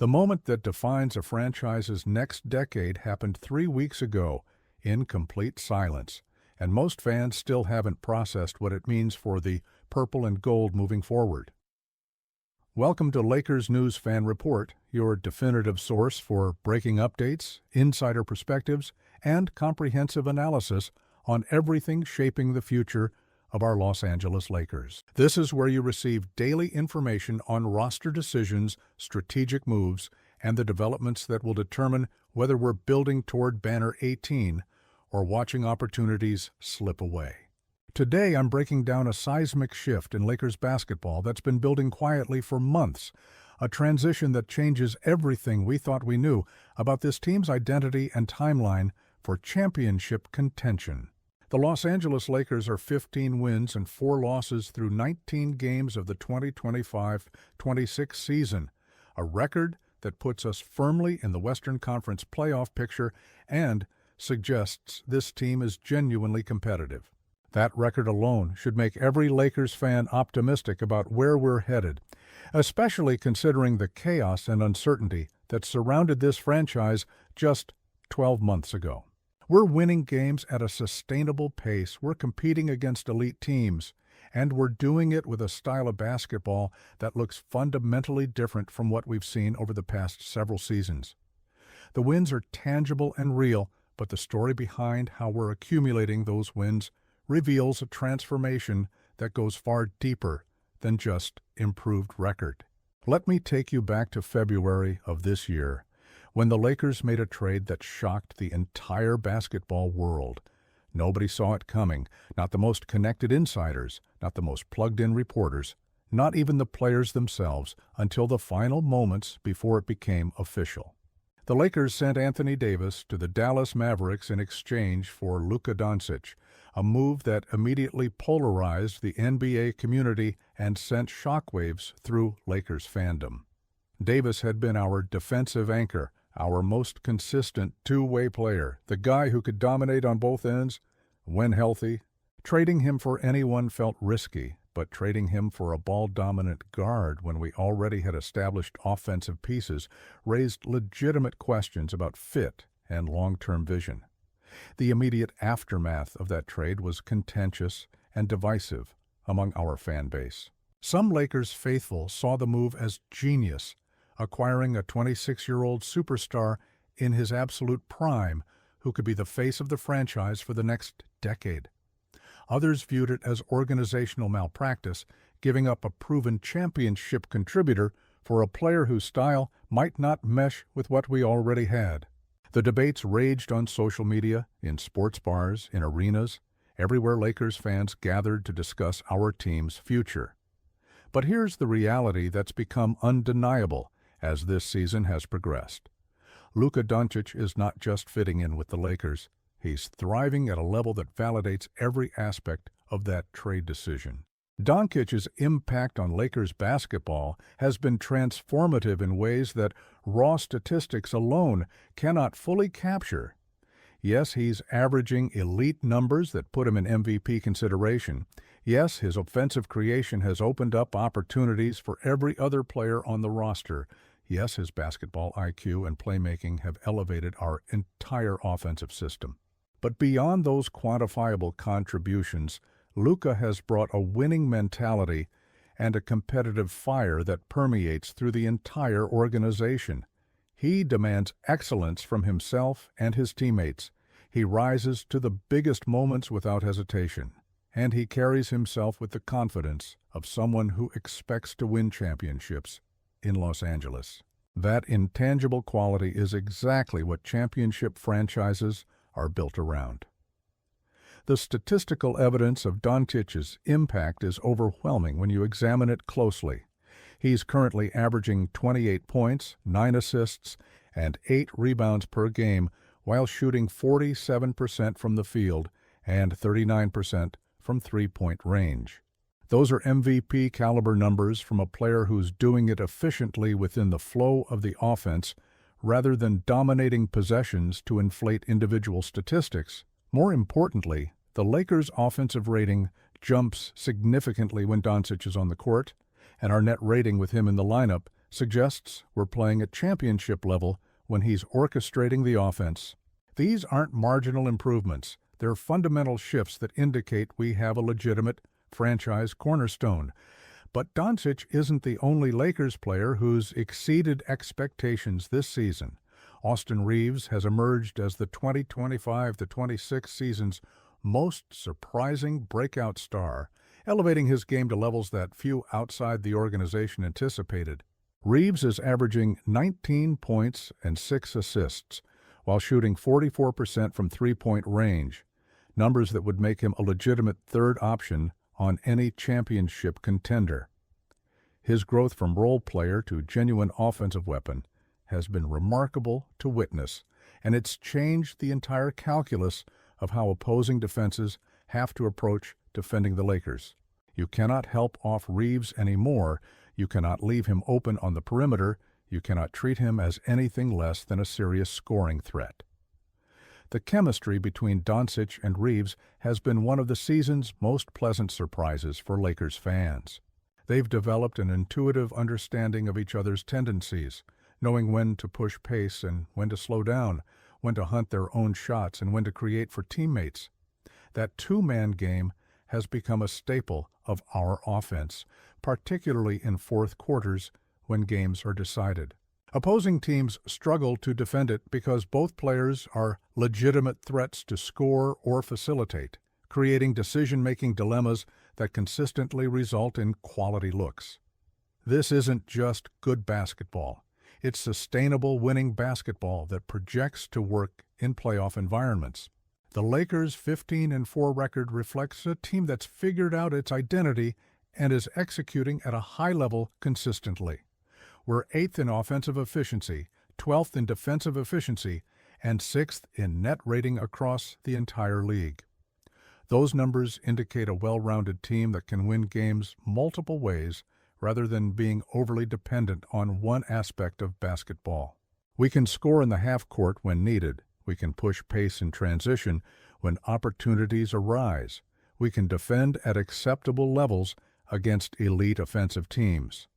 The moment that defines a franchise's next decade happened 3 weeks ago in complete silence, and most fans still haven't processed what it means for the purple and gold moving forward. Welcome to Lakers News Fan Report, your definitive source for breaking updates, insider perspectives, and comprehensive analysis on everything shaping the future of our Los Angeles Lakers. This is where you receive daily information on roster decisions, strategic moves, and the developments that will determine whether we're building toward Banner 18 or watching opportunities slip away. Today, I'm breaking down a seismic shift in Lakers basketball that's been building quietly for months, a transition that changes everything we thought we knew about this team's identity and timeline for championship contention. The Los Angeles Lakers are 15 wins and 4 losses through 19 games of the 2025-26 season, a record that puts us firmly in the Western Conference playoff picture and suggests this team is genuinely competitive. That record alone should make every Lakers fan optimistic about where we're headed, especially considering the chaos and uncertainty that surrounded this franchise just 12 months ago. We're winning games at a sustainable pace, we're competing against elite teams, and we're doing it with a style of basketball that looks fundamentally different from what we've seen over the past several seasons. The wins are tangible and real, but the story behind how we're accumulating those wins reveals a transformation that goes far deeper than just improved record. Let me take you back to February of this year, when the Lakers made a trade that shocked the entire basketball world. Nobody saw it coming, not the most connected insiders, not the most plugged-in reporters, not even the players themselves, until the final moments before it became official. The Lakers sent Anthony Davis to the Dallas Mavericks in exchange for Luka Doncic, a move that immediately polarized the NBA community and sent shockwaves through Lakers fandom. Davis had been our defensive anchor, our most consistent two-way player, the guy who could dominate on both ends when healthy. Trading him for anyone felt risky, but trading him for a ball-dominant guard when we already had established offensive pieces raised legitimate questions about fit and long-term vision. The immediate aftermath of that trade was contentious and divisive among our fan base. Some Lakers faithful saw the move as genius, acquiring a 26-year-old superstar in his absolute prime who could be the face of the franchise for the next decade. Others viewed it as organizational malpractice, giving up a proven championship contributor for a player whose style might not mesh with what we already had. The debates raged on social media, in sports bars, in arenas, everywhere Lakers fans gathered to discuss our team's future. But here's the reality that's become undeniable as this season has progressed. Luka Doncic is not just fitting in with the Lakers, he's thriving at a level that validates every aspect of that trade decision. Doncic's impact on Lakers basketball has been transformative in ways that raw statistics alone cannot fully capture. Yes, he's averaging elite numbers that put him in MVP consideration. Yes, his offensive creation has opened up opportunities for every other player on the roster. Yes, his basketball IQ and playmaking have elevated our entire offensive system. But beyond those quantifiable contributions, Luka has brought a winning mentality and a competitive fire that permeates through the entire organization. He demands excellence from himself and his teammates. He rises to the biggest moments without hesitation, and he carries himself with the confidence of someone who expects to win championships in Los Angeles. That intangible quality is exactly what championship franchises are built around. The statistical evidence of Doncic's impact is overwhelming when you examine it closely. He's currently averaging 28 points, 9 assists, and 8 rebounds per game while shooting 47% from the field and 39% from three-point range. Those are MVP-caliber numbers from a player who's doing it efficiently within the flow of the offense rather than dominating possessions to inflate individual statistics. More importantly, the Lakers' offensive rating jumps significantly when Doncic is on the court, and our net rating with him in the lineup suggests we're playing at championship level when he's orchestrating the offense. These aren't marginal improvements. They're fundamental shifts that indicate we have a legitimate franchise cornerstone. But Doncic isn't the only Lakers player who's exceeded expectations this season. Austin Reaves has emerged as the 2025-26 season's most surprising breakout star, elevating his game to levels that few outside the organization anticipated. Reaves is averaging 19 points and 6 assists, while shooting 44% from three-point range, numbers that would make him a legitimate third option on any championship contender. His growth from role player to genuine offensive weapon has been remarkable to witness, and it's changed the entire calculus of how opposing defenses have to approach defending the Lakers. You cannot help off Reaves anymore. You cannot leave him open on the perimeter. You cannot treat him as anything less than a serious scoring threat. The chemistry between Doncic and Reaves has been one of the season's most pleasant surprises for Lakers fans. They've developed an intuitive understanding of each other's tendencies, knowing when to push pace and when to slow down, when to hunt their own shots and when to create for teammates. That two-man game has become a staple of our offense, particularly in fourth quarters when games are decided. Opposing teams struggle to defend it because both players are legitimate threats to score or facilitate, creating decision-making dilemmas that consistently result in quality looks. This isn't just good basketball. It's sustainable winning basketball that projects to work in playoff environments. The Lakers' 15-4 record reflects a team that's figured out its identity and is executing at a high level consistently. We're 8th in offensive efficiency, 12th in defensive efficiency, and 6th in net rating across the entire league. Those numbers indicate a well-rounded team that can win games multiple ways rather than being overly dependent on one aspect of basketball. We can score in the half-court when needed. We can push pace in transition when opportunities arise. We can defend at acceptable levels against elite offensive teams.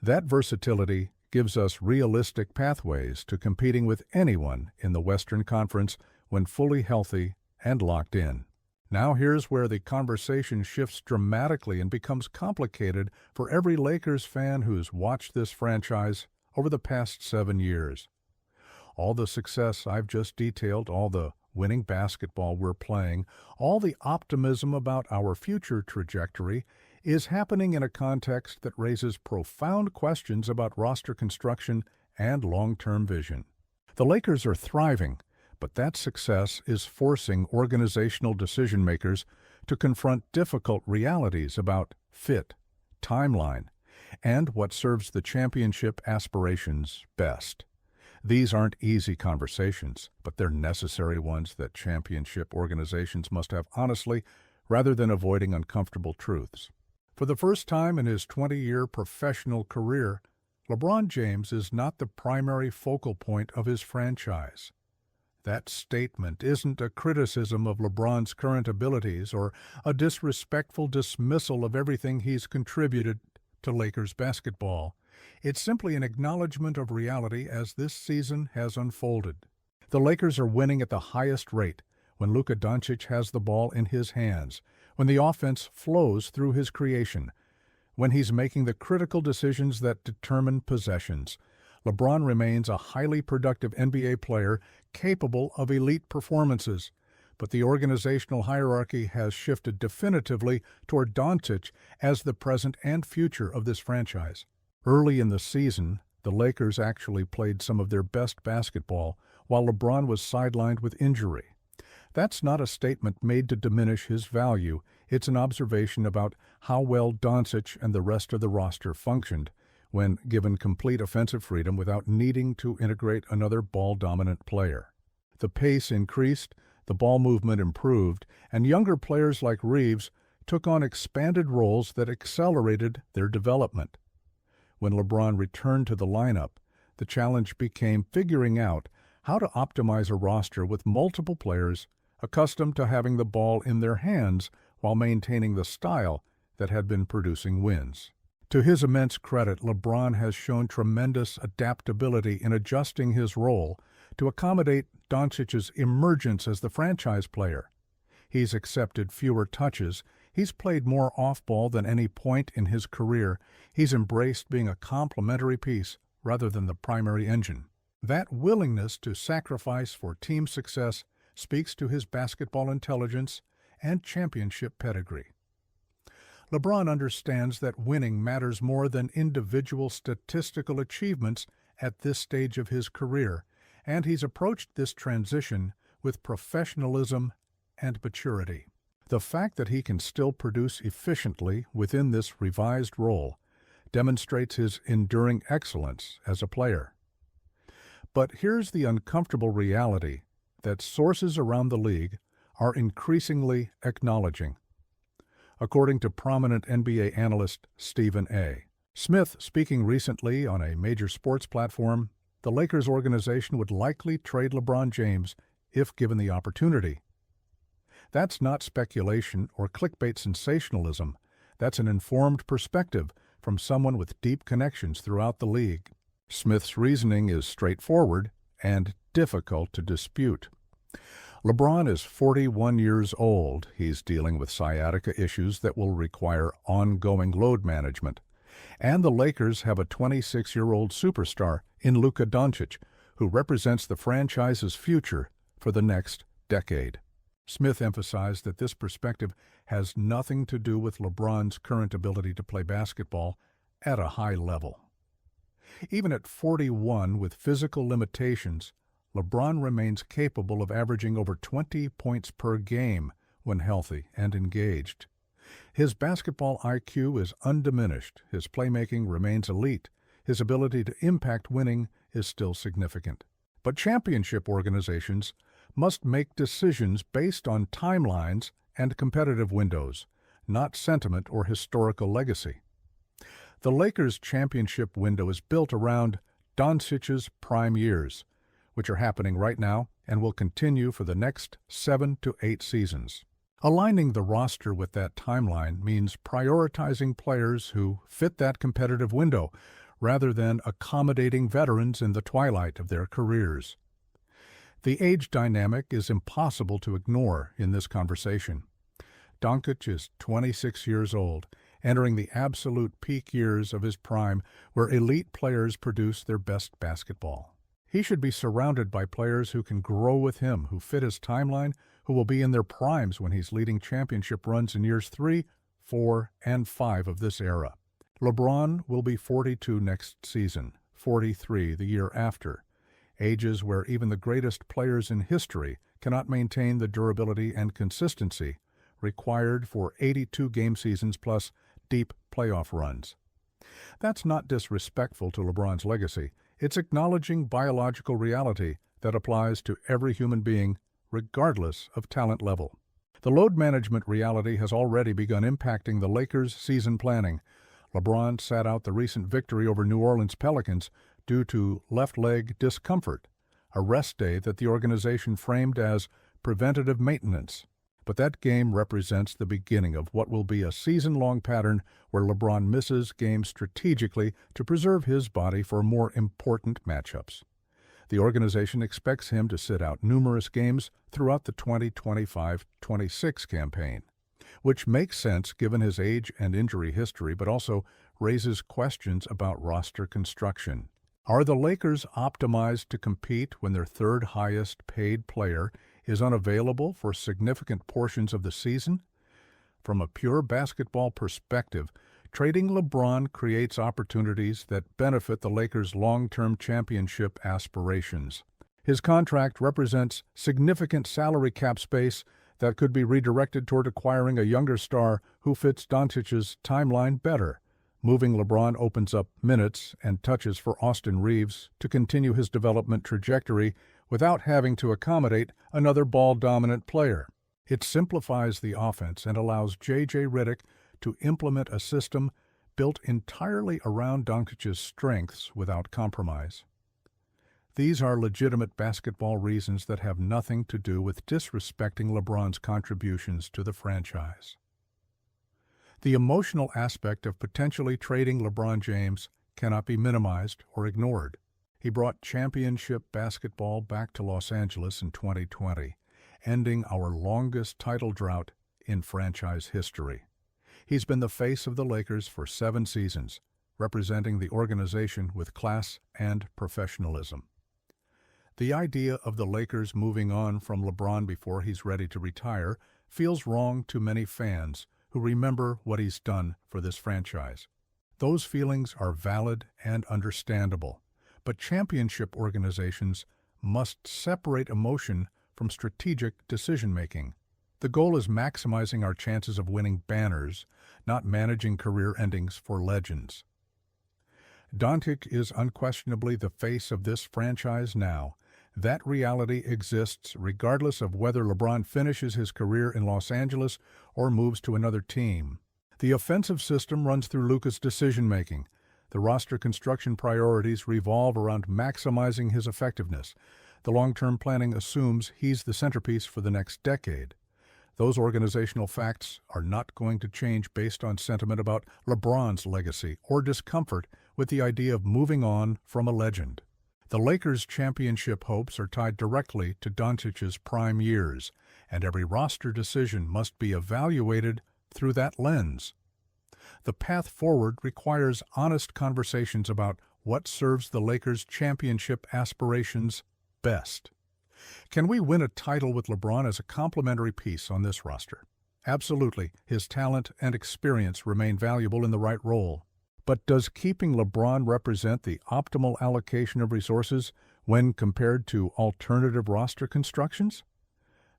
That versatility gives us realistic pathways to competing with anyone in the Western Conference when fully healthy and locked in. Now here's where the conversation shifts dramatically and becomes complicated for every Lakers fan who's watched this franchise over the past 7 years. All the success I've just detailed, all the winning basketball we're playing, all the optimism about our future trajectory is happening in a context that raises profound questions about roster construction and long-term vision. The Lakers are thriving, but that success is forcing organizational decision-makers to confront difficult realities about fit, timeline, and what serves the championship aspirations best. These aren't easy conversations, but they're necessary ones that championship organizations must have honestly, rather than avoiding uncomfortable truths. For the first time in his 20-year professional career, LeBron James is not the primary focal point of his franchise. That statement isn't a criticism of LeBron's current abilities or a disrespectful dismissal of everything he's contributed to Lakers basketball. It's simply an acknowledgement of reality as this season has unfolded. The Lakers are winning at the highest rate when Luka Doncic has the ball in his hands, when the offense flows through his creation, when he's making the critical decisions that determine possessions. LeBron remains a highly productive NBA player capable of elite performances, but the organizational hierarchy has shifted definitively toward Doncic as the present and future of this franchise. Early in the season, the Lakers actually played some of their best basketball while LeBron was sidelined with injury. That's not a statement made to diminish his value. It's an observation about how well Doncic and the rest of the roster functioned when given complete offensive freedom without needing to integrate another ball-dominant player. The pace increased, the ball movement improved, and younger players like Reaves took on expanded roles that accelerated their development. When LeBron returned to the lineup, the challenge became figuring out how to optimize a roster with multiple players accustomed to having the ball in their hands while maintaining the style that had been producing wins. To his immense credit, LeBron has shown tremendous adaptability in adjusting his role to accommodate Doncic's emergence as the franchise player. He's accepted fewer touches, he's played more off-ball than any point in his career, he's embraced being a complementary piece rather than the primary engine. That willingness to sacrifice for team success speaks to his basketball intelligence and championship pedigree. LeBron understands that winning matters more than individual statistical achievements at this stage of his career, and he's approached this transition with professionalism and maturity. The fact that he can still produce efficiently within this revised role demonstrates his enduring excellence as a player. But here's the uncomfortable reality that sources around the league are increasingly acknowledging. According to prominent NBA analyst Stephen A. Smith, speaking recently on a major sports platform, the Lakers organization would likely trade LeBron James if given the opportunity. That's not speculation or clickbait sensationalism. That's an informed perspective from someone with deep connections throughout the league. Smith's reasoning is straightforward and difficult to dispute. LeBron is 41 years old. He's dealing with sciatica issues that will require ongoing load management. And the Lakers have a 26-year-old superstar in Luka Doncic, who represents the franchise's future for the next decade. Smith emphasized that this perspective has nothing to do with LeBron's current ability to play basketball at a high level. Even at 41 with physical limitations, LeBron remains capable of averaging over 20 points per game when healthy and engaged. His basketball IQ is undiminished, his playmaking remains elite, his ability to impact winning is still significant. But championship organizations must make decisions based on timelines and competitive windows, not sentiment or historical legacy. The Lakers' championship window is built around Doncic's prime years, which are happening right now and will continue for the next 7 to 8 seasons. Aligning the roster with that timeline means prioritizing players who fit that competitive window rather than accommodating veterans in the twilight of their careers. The age dynamic is impossible to ignore in this conversation. Doncic is 26 years old, entering the absolute peak years of his prime where elite players produce their best basketball. He should be surrounded by players who can grow with him, who fit his timeline, who will be in their primes when he's leading championship runs in years 3, 4, and 5 of this era. LeBron will be 42 next season, 43 the year after, ages where even the greatest players in history cannot maintain the durability and consistency required for 82 game seasons plus deep playoff runs. That's not disrespectful to LeBron's legacy. It's acknowledging biological reality that applies to every human being, regardless of talent level. The load management reality has already begun impacting the Lakers' season planning. LeBron sat out the recent victory over New Orleans Pelicans due to left leg discomfort, a rest day that the organization framed as preventative maintenance. But that game represents the beginning of what will be a season-long pattern where LeBron misses games strategically to preserve his body for more important matchups. The organization expects him to sit out numerous games throughout the 2025-26 campaign, which makes sense given his age and injury history, but also raises questions about roster construction. Are the Lakers optimized to compete when their third highest paid player is unavailable for significant portions of the season? From a pure basketball perspective, trading LeBron creates opportunities that benefit the Lakers' long-term championship aspirations. His contract represents significant salary cap space that could be redirected toward acquiring a younger star who fits Doncic's timeline better. Moving LeBron opens up minutes and touches for Austin Reaves to continue his development trajectory without having to accommodate another ball-dominant player. It simplifies the offense and allows J.J. Redick to implement a system built entirely around Doncic's strengths without compromise. These are legitimate basketball reasons that have nothing to do with disrespecting LeBron's contributions to the franchise. The emotional aspect of potentially trading LeBron James cannot be minimized or ignored. He brought championship basketball back to Los Angeles in 2020, ending our longest title drought in franchise history. He's been the face of the Lakers for 7 seasons, representing the organization with class and professionalism. The idea of the Lakers moving on from LeBron before he's ready to retire feels wrong to many fans who remember what he's done for this franchise. Those feelings are valid and understandable, but championship organizations must separate emotion from strategic decision-making. The goal is maximizing our chances of winning banners, not managing career endings for legends. Doncic is unquestionably the face of this franchise now. That reality exists regardless of whether LeBron finishes his career in Los Angeles or moves to another team. The offensive system runs through Luka's decision-making. The roster construction priorities revolve around maximizing his effectiveness. The long-term planning assumes he's the centerpiece for the next decade. Those organizational facts are not going to change based on sentiment about LeBron's legacy or discomfort with the idea of moving on from a legend. The Lakers' championship hopes are tied directly to Doncic's prime years, and every roster decision must be evaluated through that lens. The path forward requires honest conversations about what serves the Lakers' championship aspirations best. Can we win a title with LeBron as a complementary piece on this roster? Absolutely, his talent and experience remain valuable in the right role. But does keeping LeBron represent the optimal allocation of resources when compared to alternative roster constructions?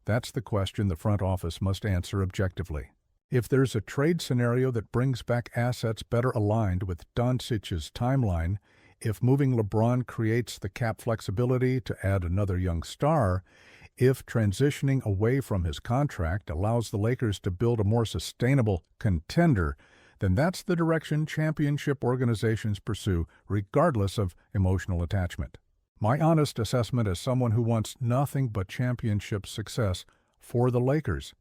That's the question the front office must answer objectively. If there's a trade scenario that brings back assets better aligned with Doncic's timeline, if moving LeBron creates the cap flexibility to add another young star, if transitioning away from his contract allows the Lakers to build a more sustainable contender, then that's the direction championship organizations pursue, regardless of emotional attachment. My honest assessment as someone who wants nothing but championship success for the Lakers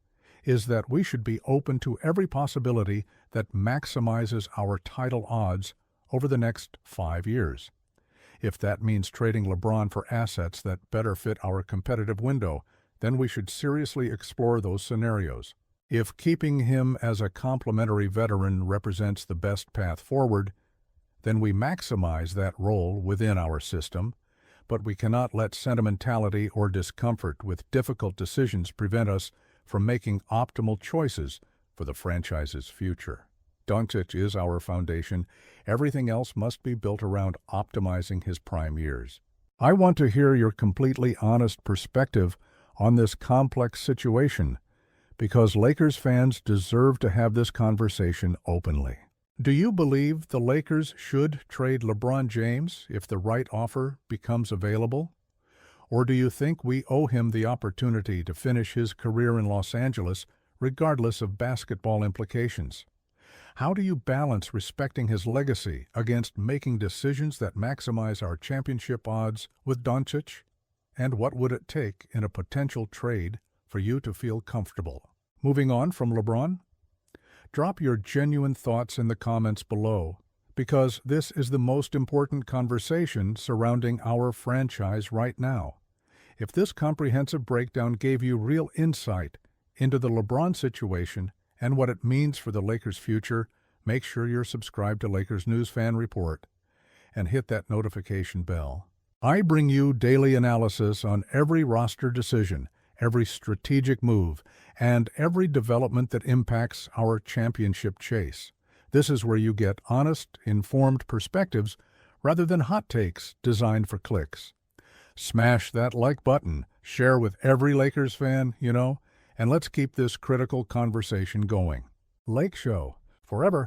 is that we should be open to every possibility that maximizes our title odds over the next 5 years. If that means trading LeBron for assets that better fit our competitive window, then we should seriously explore those scenarios. If keeping him as a complementary veteran represents the best path forward, then we maximize that role within our system, but we cannot let sentimentality or discomfort with difficult decisions prevent us from making optimal choices for the franchise's future. Doncic is our foundation. Everything else must be built around optimizing his prime years. I want to hear your completely honest perspective on this complex situation, because Lakers fans deserve to have this conversation openly. Do you believe the Lakers should trade LeBron James if the right offer becomes available? Or do you think we owe him the opportunity to finish his career in Los Angeles regardless of basketball implications? How do you balance respecting his legacy against making decisions that maximize our championship odds with Doncic? And what would it take in a potential trade for you to feel comfortable? Moving on from LeBron? Drop your genuine thoughts in the comments below, because this is the most important conversation surrounding our franchise right now. If this comprehensive breakdown gave you real insight into the LeBron situation and what it means for the Lakers' future, make sure you're subscribed to Lakers News Fan Report and hit that notification bell. I bring you daily analysis on every roster decision, every strategic move, and every development that impacts our championship chase. This is where you get honest, informed perspectives rather than hot takes designed for clicks. Smash that like button, share with every Lakers fan, and let's keep this critical conversation going. Lake Show, forever.